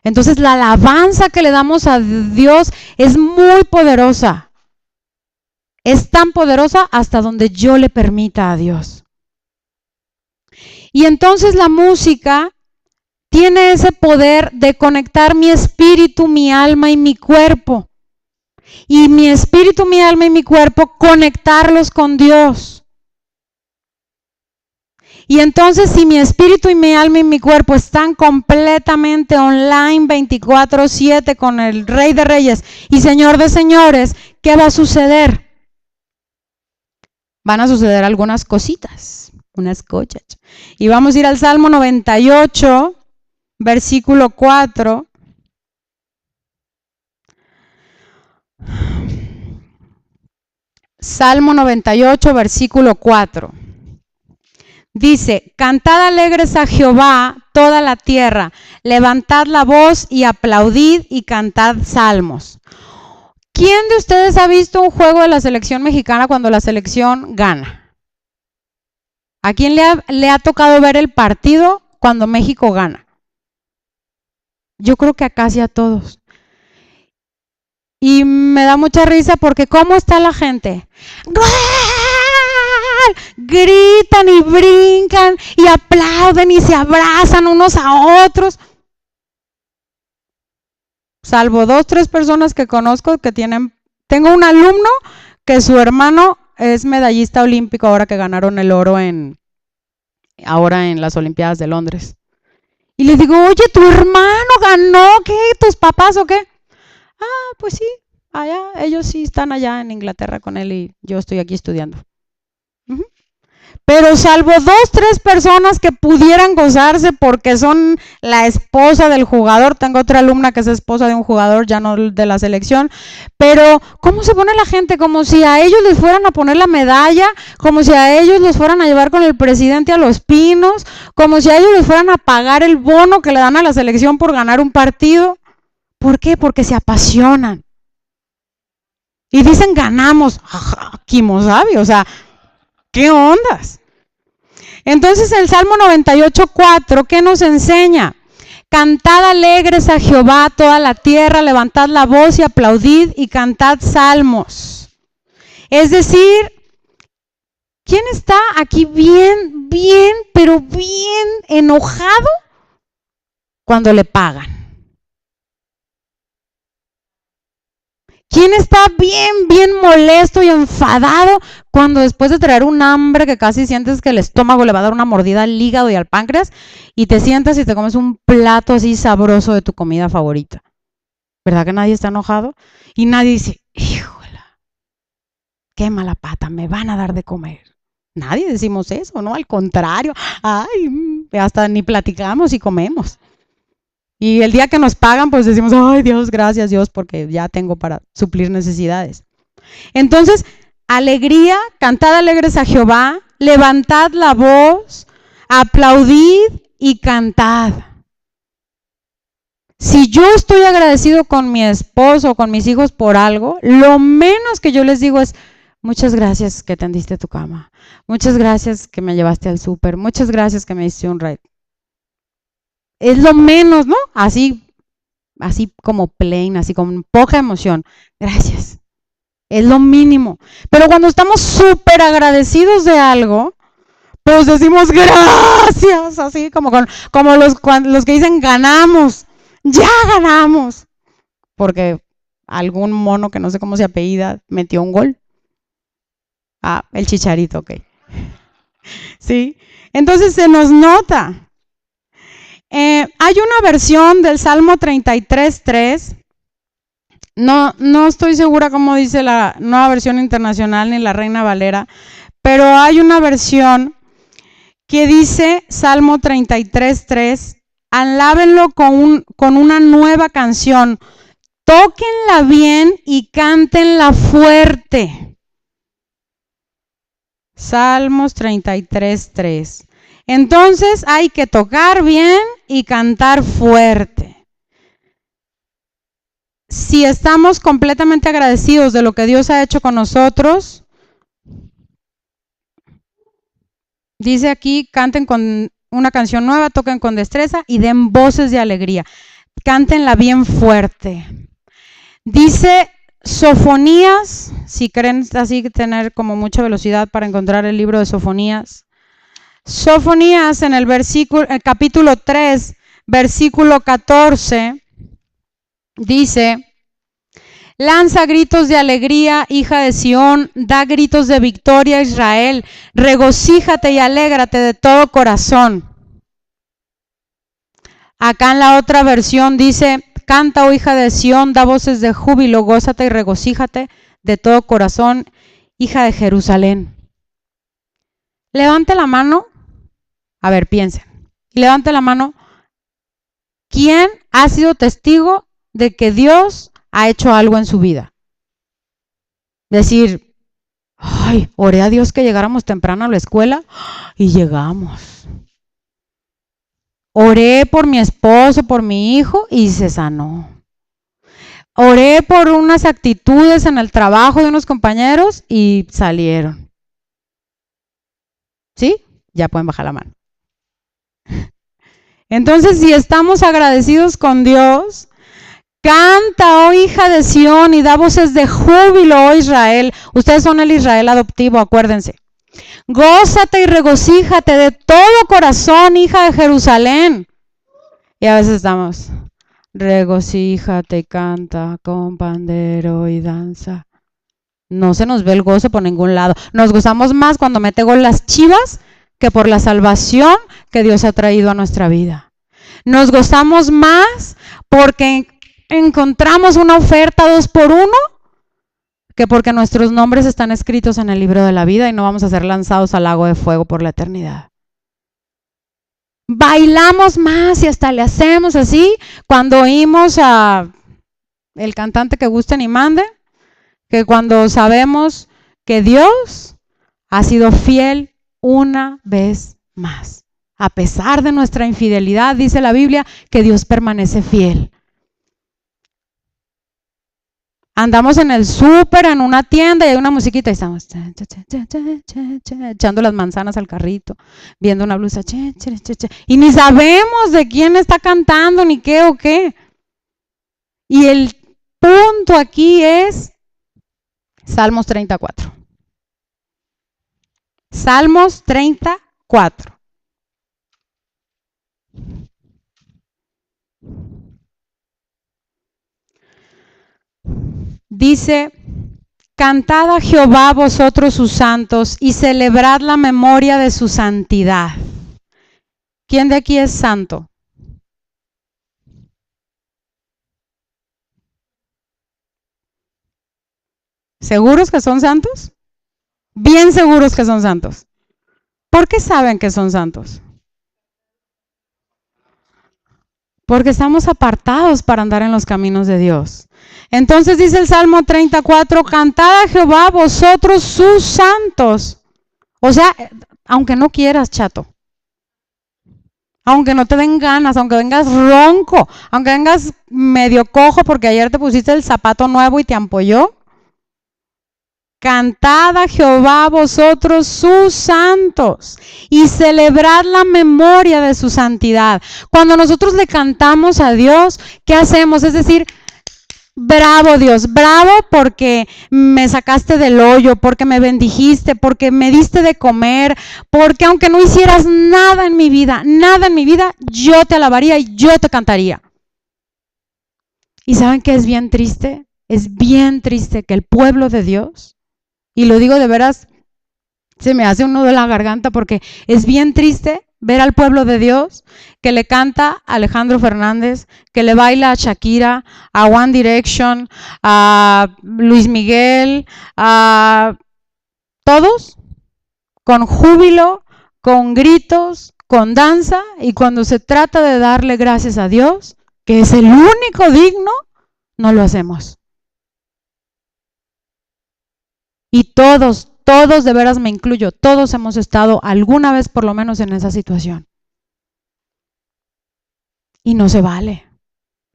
Entonces la alabanza que le damos a Dios es muy poderosa. Es tan poderosa hasta donde yo le permita a Dios. Y entonces la música tiene ese poder de conectar mi espíritu, mi alma y mi cuerpo. Y mi espíritu, mi alma y mi cuerpo, conectarlos con Dios. Y entonces si mi espíritu y mi alma y mi cuerpo están completamente online 24/7 con el Rey de Reyes y Señor de Señores, ¿qué va a suceder? Van a suceder algunas cositas, unas cosas. Y vamos a ir al Salmo 98, versículo 4. Salmo 98, versículo 4. Dice, cantad alegres a Jehová toda la tierra, levantad la voz y aplaudid y cantad salmos. ¿Quién de ustedes ha visto un juego de la selección mexicana cuando la selección gana? ¿A quién le ha tocado ver el partido cuando México gana? Yo creo que a casi a todos. Y me da mucha risa porque ¿cómo está la gente? ¡Gol! Gritan y brincan y aplauden y se abrazan unos a otros. Salvo 2, 3 personas que conozco que tengo un alumno que su hermano es medallista olímpico ahora que ganaron el oro ahora en las Olimpiadas de Londres. Y le digo, oye, ¿tu hermano ganó? ¿Qué? ¿Tus papás o qué? Ah, pues sí, allá, ellos sí están allá en Inglaterra con él y yo estoy aquí estudiando. Pero salvo 2, 3 personas que pudieran gozarse porque son la esposa del jugador, tengo otra alumna que es esposa de un jugador, ya no de la selección, pero ¿cómo se pone la gente? Como si a ellos les fueran a poner la medalla, como si a ellos los fueran a llevar con el presidente a Los Pinos, como si a ellos les fueran a pagar el bono que le dan a la selección por ganar un partido. ¿Por qué? Porque se apasionan. Y dicen ganamos, Kimosabi, o sea, ¿qué ondas? Entonces el Salmo 98:4, ¿qué nos enseña? Cantad alegres a Jehová toda la tierra, levantad la voz y aplaudid y cantad salmos. Es decir, ¿quién está aquí bien, pero bien enojado cuando le pagan? ¿Quién está bien molesto y enfadado cuando después de traer un hambre que casi sientes que el estómago le va a dar una mordida al hígado y al páncreas y te sientas y te comes un plato así sabroso de tu comida favorita? ¿Verdad que nadie está enojado? Y nadie dice, híjole, qué mala pata, me van a dar de comer. Nadie decimos eso, ¿no? Al contrario, ay, hasta ni platicamos y comemos. Y el día que nos pagan, pues decimos, ay Dios, gracias Dios, porque ya tengo para suplir necesidades. Entonces, alegría, cantad alegres a Jehová, levantad la voz, aplaudid y cantad. Si yo estoy agradecido con mi esposo o con mis hijos por algo, lo menos que yo les digo es, muchas gracias que tendiste tu cama, muchas gracias que me llevaste al súper, muchas gracias que me diste un ride. Es lo menos, ¿no? Así como plain, así con poca emoción. Gracias. Es lo mínimo. Pero cuando estamos súper agradecidos de algo, pues decimos gracias, así como los que dicen ganamos, ya ganamos. Porque algún mono que no sé cómo se apellida metió un gol. Ah, el Chicharito, ok. Sí. Entonces se nos nota. Hay una versión del Salmo 33:3, no estoy segura cómo dice la Nueva Versión Internacional ni la Reina Valera, pero hay una versión que dice Salmo 33:3, alábenlo con una nueva canción, tóquenla bien y cántenla fuerte. Salmos 33:3. Entonces hay que tocar bien y cantar fuerte. si estamos completamente agradecidos de lo que Dios ha hecho con nosotros, dice aquí, canten con una canción nueva, toquen con destreza y den voces de alegría. Cántenla bien fuerte. Dice Sofonías, si creen así tener como mucha velocidad para encontrar el libro de Sofonías. Sofonías en el capítulo 3, versículo 14, dice: lanza gritos de alegría, hija de Sión, da gritos de victoria, Israel, regocíjate y alégrate de todo corazón. Acá en la otra versión dice: canta, oh hija de Sión, da voces de júbilo, gózate y regocíjate de todo corazón, hija de Jerusalén. Levante la mano, a ver, piensen, levante la mano. ¿Quién ha sido testigo de que Dios ha hecho algo en su vida? Decir, ay, oré a Dios que llegáramos temprano a la escuela y llegamos. Oré por mi esposo, por mi hijo y se sanó. Oré por unas actitudes en el trabajo de unos compañeros y salieron. ¿Sí? Ya pueden bajar la mano. Entonces, si estamos agradecidos con Dios, canta, oh hija de Sión, y da voces de júbilo, oh Israel. Ustedes son el Israel adoptivo, acuérdense. Gózate y regocíjate de todo corazón, hija de Jerusalén. Y a veces estamos, regocíjate y canta con pandero y danza. No se nos ve el gozo por ningún lado. Nos gozamos más cuando mete gol las Chivas que por la salvación que Dios ha traído a nuestra vida. Nos gozamos más porque encontramos una oferta 2x1 que porque nuestros nombres están escritos en el libro de la vida y no vamos a ser lanzados al lago de fuego por la eternidad. Bailamos más y hasta le hacemos así cuando oímos a el cantante que gusten y manden, que cuando sabemos que Dios ha sido fiel una vez más. A pesar de nuestra infidelidad, dice la Biblia, que Dios permanece fiel. Andamos en el súper, en una tienda y hay una musiquita y estamos echando las manzanas al carrito, viendo una blusa, y ni sabemos de quién está cantando, ni qué o qué. Y el punto aquí es Salmos 34. Salmos 34. Dice: cantad a Jehová vosotros sus santos y celebrad la memoria de su santidad. ¿Quién de aquí es santo? ¿Seguros que son santos? Bien seguros que son santos. ¿Por qué saben que son santos? Porque estamos apartados para andar en los caminos de Dios. Entonces dice el Salmo 34, cantad a Jehová vosotros sus santos. O sea, aunque no quieras, chato. Aunque no te den ganas, aunque vengas ronco, aunque vengas medio cojo porque ayer te pusiste el zapato nuevo y te ampolló. Cantad a Jehová vosotros sus santos y celebrad la memoria de su santidad. Cuando nosotros le cantamos a Dios, ¿qué hacemos? Es decir, bravo Dios, bravo porque me sacaste del hoyo, porque me bendijiste, porque me diste de comer, porque aunque no hicieras nada en mi vida, yo te alabaría y yo te cantaría. ¿Y saben qué es bien triste? Es bien triste que el pueblo de Dios, y lo digo de veras, se me hace un nudo en la garganta porque es bien triste ver al pueblo de Dios que le canta a Alejandro Fernández, que le baila a Shakira, a One Direction, a Luis Miguel, a todos, con júbilo, con gritos, con danza, y cuando se trata de darle gracias a Dios, que es el único digno, no lo hacemos. Y todos, de veras me incluyo, todos hemos estado alguna vez por lo menos en esa situación. Y no se vale.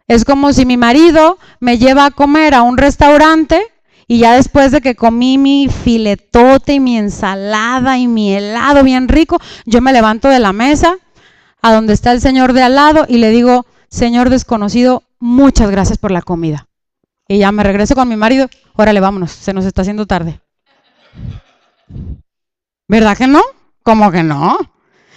Es como si mi marido me lleva a comer a un restaurante y ya después de que comí mi filetote y mi ensalada y mi helado bien rico, yo me levanto de la mesa a donde está el señor de al lado y le digo, señor desconocido, muchas gracias por la comida. Y ya me regreso con mi marido, órale, vámonos, se nos está haciendo tarde. ¿Verdad que no? ¿Cómo que no?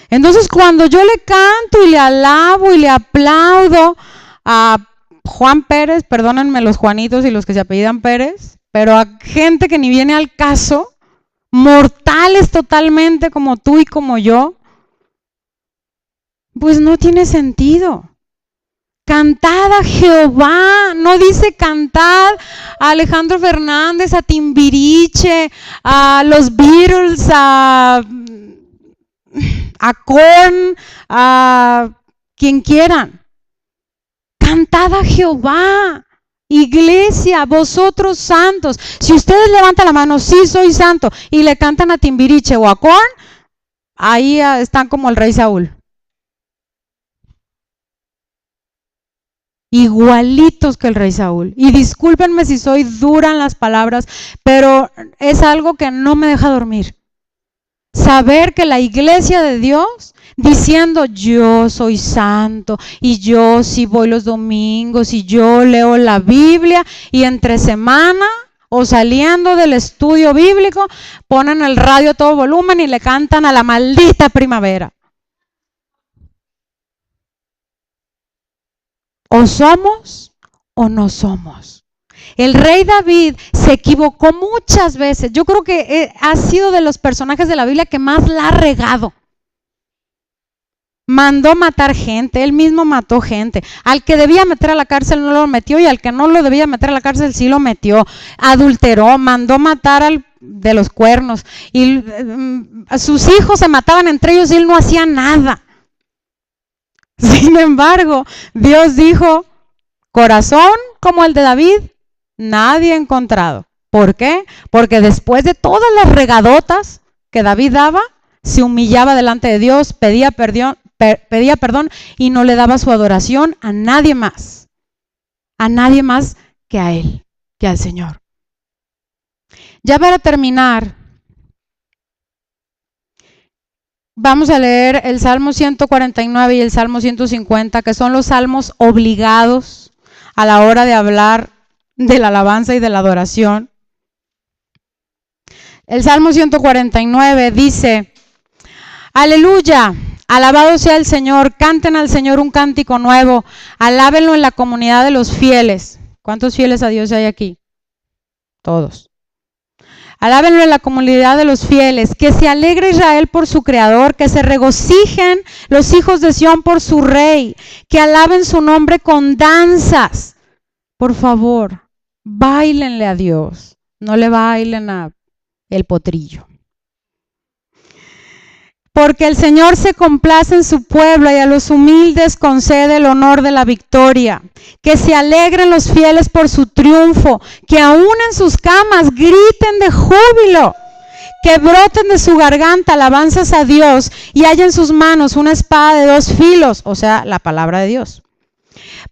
Entonces cuando yo le canto y le alabo y le aplaudo a Juan Pérez, perdónenme los Juanitos y los que se apellidan Pérez, pero a gente que ni viene al caso, mortales totalmente como tú y como yo, pues no tiene sentido. Cantad a Jehová, no dice cantad a Alejandro Fernández, a Timbiriche, a los Beatles, a Korn, a quien quieran. Cantad a Jehová, iglesia, vosotros santos. Si ustedes levantan la mano, sí soy santo, y le cantan a Timbiriche o a Korn, ahí están como el rey Saúl. Igualitos que el rey Saúl. Y discúlpenme si soy dura en las palabras, pero es algo que no me deja dormir. Saber que la iglesia de Dios, diciendo yo soy santo y yo sí voy los domingos y yo leo la Biblia, y entre semana o saliendo del estudio bíblico ponen el radio a todo volumen y le cantan a la maldita primavera. O somos o no somos. El rey David se equivocó muchas veces. Yo creo que ha sido de los personajes de la Biblia que más la ha regado. Mandó matar gente, él mismo mató gente. Al que debía meter a la cárcel no lo metió, y al que no lo debía meter a la cárcel sí lo metió. Adulteró, mandó matar al de los cuernos. Y sus hijos se mataban entre ellos y él no hacía nada. Sin embargo, Dios dijo, corazón como el de David, nadie ha encontrado. ¿Por qué? Porque después de todas las regadotas que David daba, se humillaba delante de Dios, pedía perdón y no le daba su adoración a nadie más que a Él, que al Señor. Ya para terminar, vamos a leer el Salmo 149 y el Salmo 150, que son los salmos obligados a la hora de hablar de la alabanza y de la adoración. El Salmo 149 dice, aleluya, alabado sea el Señor, canten al Señor un cántico nuevo, alábenlo en la comunidad de los fieles. ¿Cuántos fieles a Dios hay aquí? Todos. Alábenlo en la comunidad de los fieles, que se alegre Israel por su Creador, que se regocijen los hijos de Sión por su Rey, que alaben su nombre con danzas. Por favor, báilenle a Dios, no le bailen a el potrillo. Porque el Señor se complace en su pueblo y a los humildes concede el honor de la victoria. Que se alegren los fieles por su triunfo, que aún en sus camas griten de júbilo. Que broten de su garganta alabanzas a Dios y haya en sus manos una espada de 2 filos, o sea, la palabra de Dios.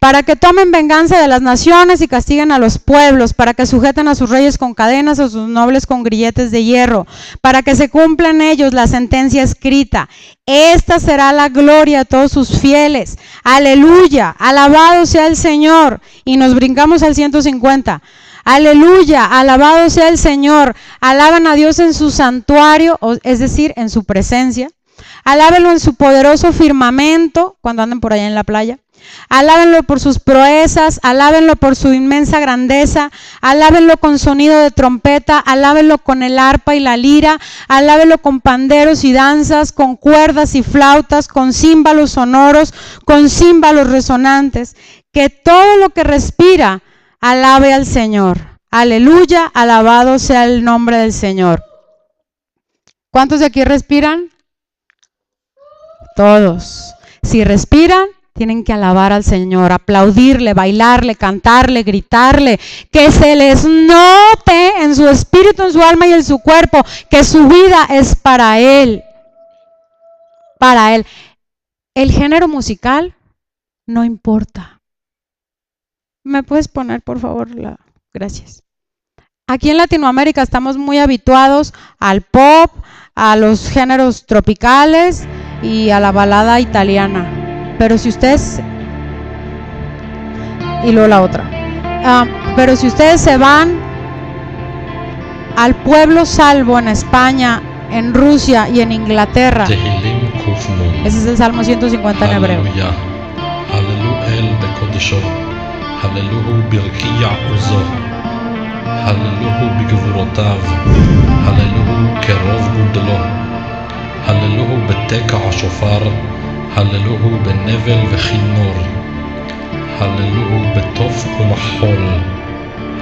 Para que tomen venganza de las naciones y castiguen a los pueblos, para que sujeten a sus reyes con cadenas, a sus nobles con grilletes de hierro, para que se cumpla en ellos la sentencia escrita. Esta será la gloria a todos sus fieles. Aleluya, alabado sea el Señor. Y nos brincamos al 150. Aleluya, alabado sea el Señor. Alaban a Dios en su santuario, es decir, en su presencia. Alábenlo en su poderoso firmamento, cuando anden por allá en la playa. Alábenlo por sus proezas, alábenlo por su inmensa grandeza, alábenlo con sonido de trompeta, alábenlo con el arpa y la lira, alábenlo con panderos y danzas, con cuerdas y flautas, con címbalos sonoros, con címbalos resonantes. Que todo lo que respira alabe al Señor. Aleluya, alabado sea el nombre del Señor. ¿Cuántos de aquí respiran? Todos. Si respiran, tienen que alabar al Señor, aplaudirle, bailarle, cantarle, gritarle, que se les note en su espíritu, en su alma y en su cuerpo, que su vida es para Él. Para Él. El género musical no importa. ¿Me puedes poner, por favor, la? Gracias. Aquí en Latinoamérica estamos muy habituados al pop, a los géneros tropicales y a la balada italiana. Pero si ustedes... Y luego la otra. Pero si ustedes se van al pueblo salvo en España, en Rusia y en Inglaterra, ese es el Salmo 150 en hebreo. הללוהו בגבורותיו, הללוהו כרוב גודלו, הללוהו בתקע השופר, הללוהו בנבל וכינור, הללוהו בתוף ומחול,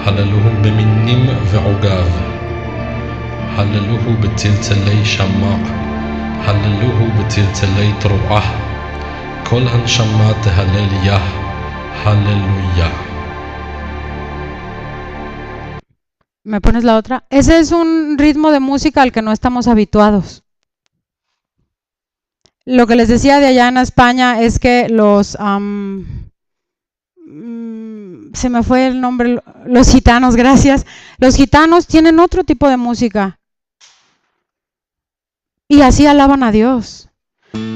הללוהו במינים ועוגב, הללוהו בצלצלי שמע, הללוהו בצלצלי תרועה, כל הנשמה תהלל יה, הללויה. ¿Me pones la otra? Ese es un ritmo de música al que no estamos habituados. Lo que les decía de allá en España es que los... se me fue el nombre, los gitanos, gracias. Los gitanos tienen otro tipo de música. Y así alaban a Dios.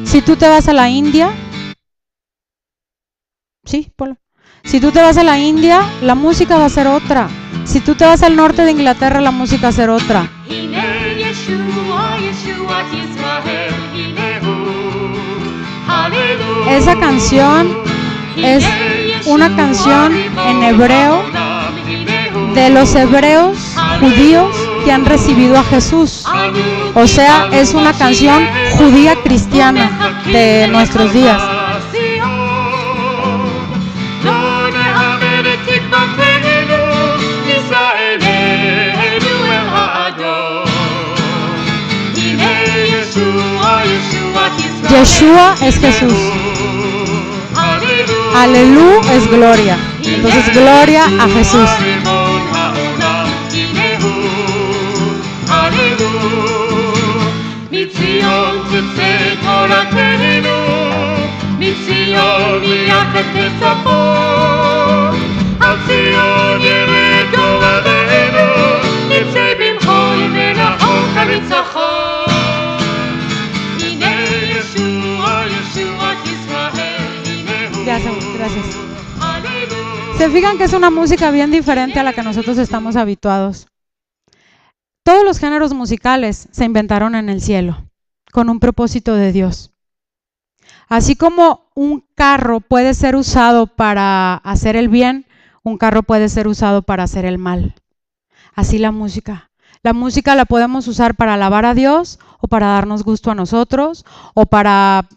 Si tú te vas a la India... Sí, Polo. Si tú te vas a la India, la música va a ser otra. Si tú te vas al norte de Inglaterra, la música va a ser otra. Esa canción es una canción en hebreo de los hebreos judíos que han recibido a Jesús. O sea, es una canción judía cristiana de nuestros días. Yeshua es Jesús. Alelú es gloria. Entonces, gloria a Jesús. Gracias. Se fijan que es una música bien diferente a la que nosotros estamos habituados. Todos los géneros musicales se inventaron en el cielo con un propósito de Dios. Así como un carro puede ser usado para hacer el bien, un carro puede ser usado para hacer el mal. Así la música. La música la podemos usar para alabar a Dios o para darnos gusto a nosotros o para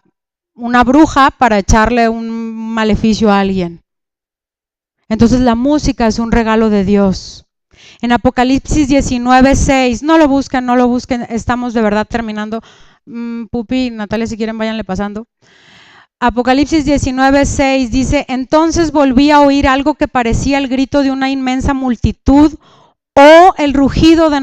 una bruja para echarle un maleficio a alguien. Entonces la música es un regalo de Dios. En Apocalipsis 19:6, no lo busquen, estamos de verdad terminando. Pupi y Natalia, si quieren, váyanle pasando. Apocalipsis 19:6 dice: entonces volví a oír algo que parecía el grito de una inmensa multitud o el rugido de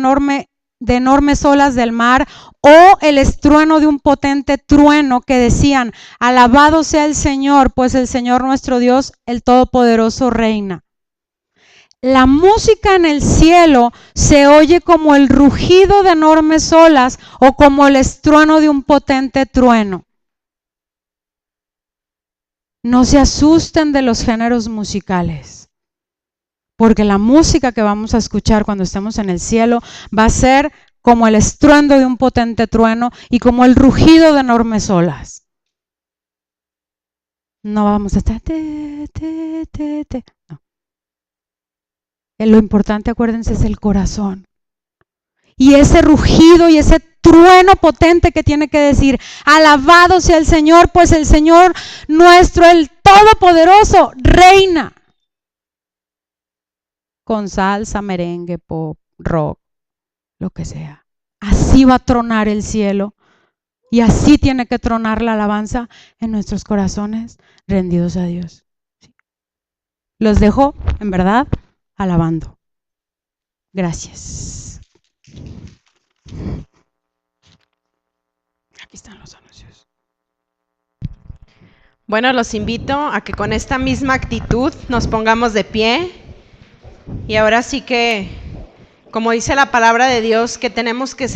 enormes olas del mar o el estruendo de un potente trueno que decían: alabado sea el Señor, pues el Señor nuestro Dios, el Todopoderoso, reina. La música en el cielo se oye como el rugido de enormes olas o como el estruendo de un potente trueno. No se asusten de los géneros musicales, porque la música que vamos a escuchar cuando estemos en el cielo va a ser como el estruendo de un potente trueno y como el rugido de enormes olas. No vamos a estar no. Lo importante, acuérdense, es el corazón. Y ese rugido y ese trueno potente que tiene que decir: alabado sea el Señor, pues el Señor nuestro, el Todopoderoso, reina. Con salsa, merengue, pop, rock, lo que sea. Así va a tronar el cielo y así tiene que tronar la alabanza en nuestros corazones rendidos a Dios. Los dejo, en verdad, alabando. Gracias. Aquí están los anuncios. Bueno, los invito a que con esta misma actitud nos pongamos de pie. Y ahora sí que, como dice la palabra de Dios, que tenemos que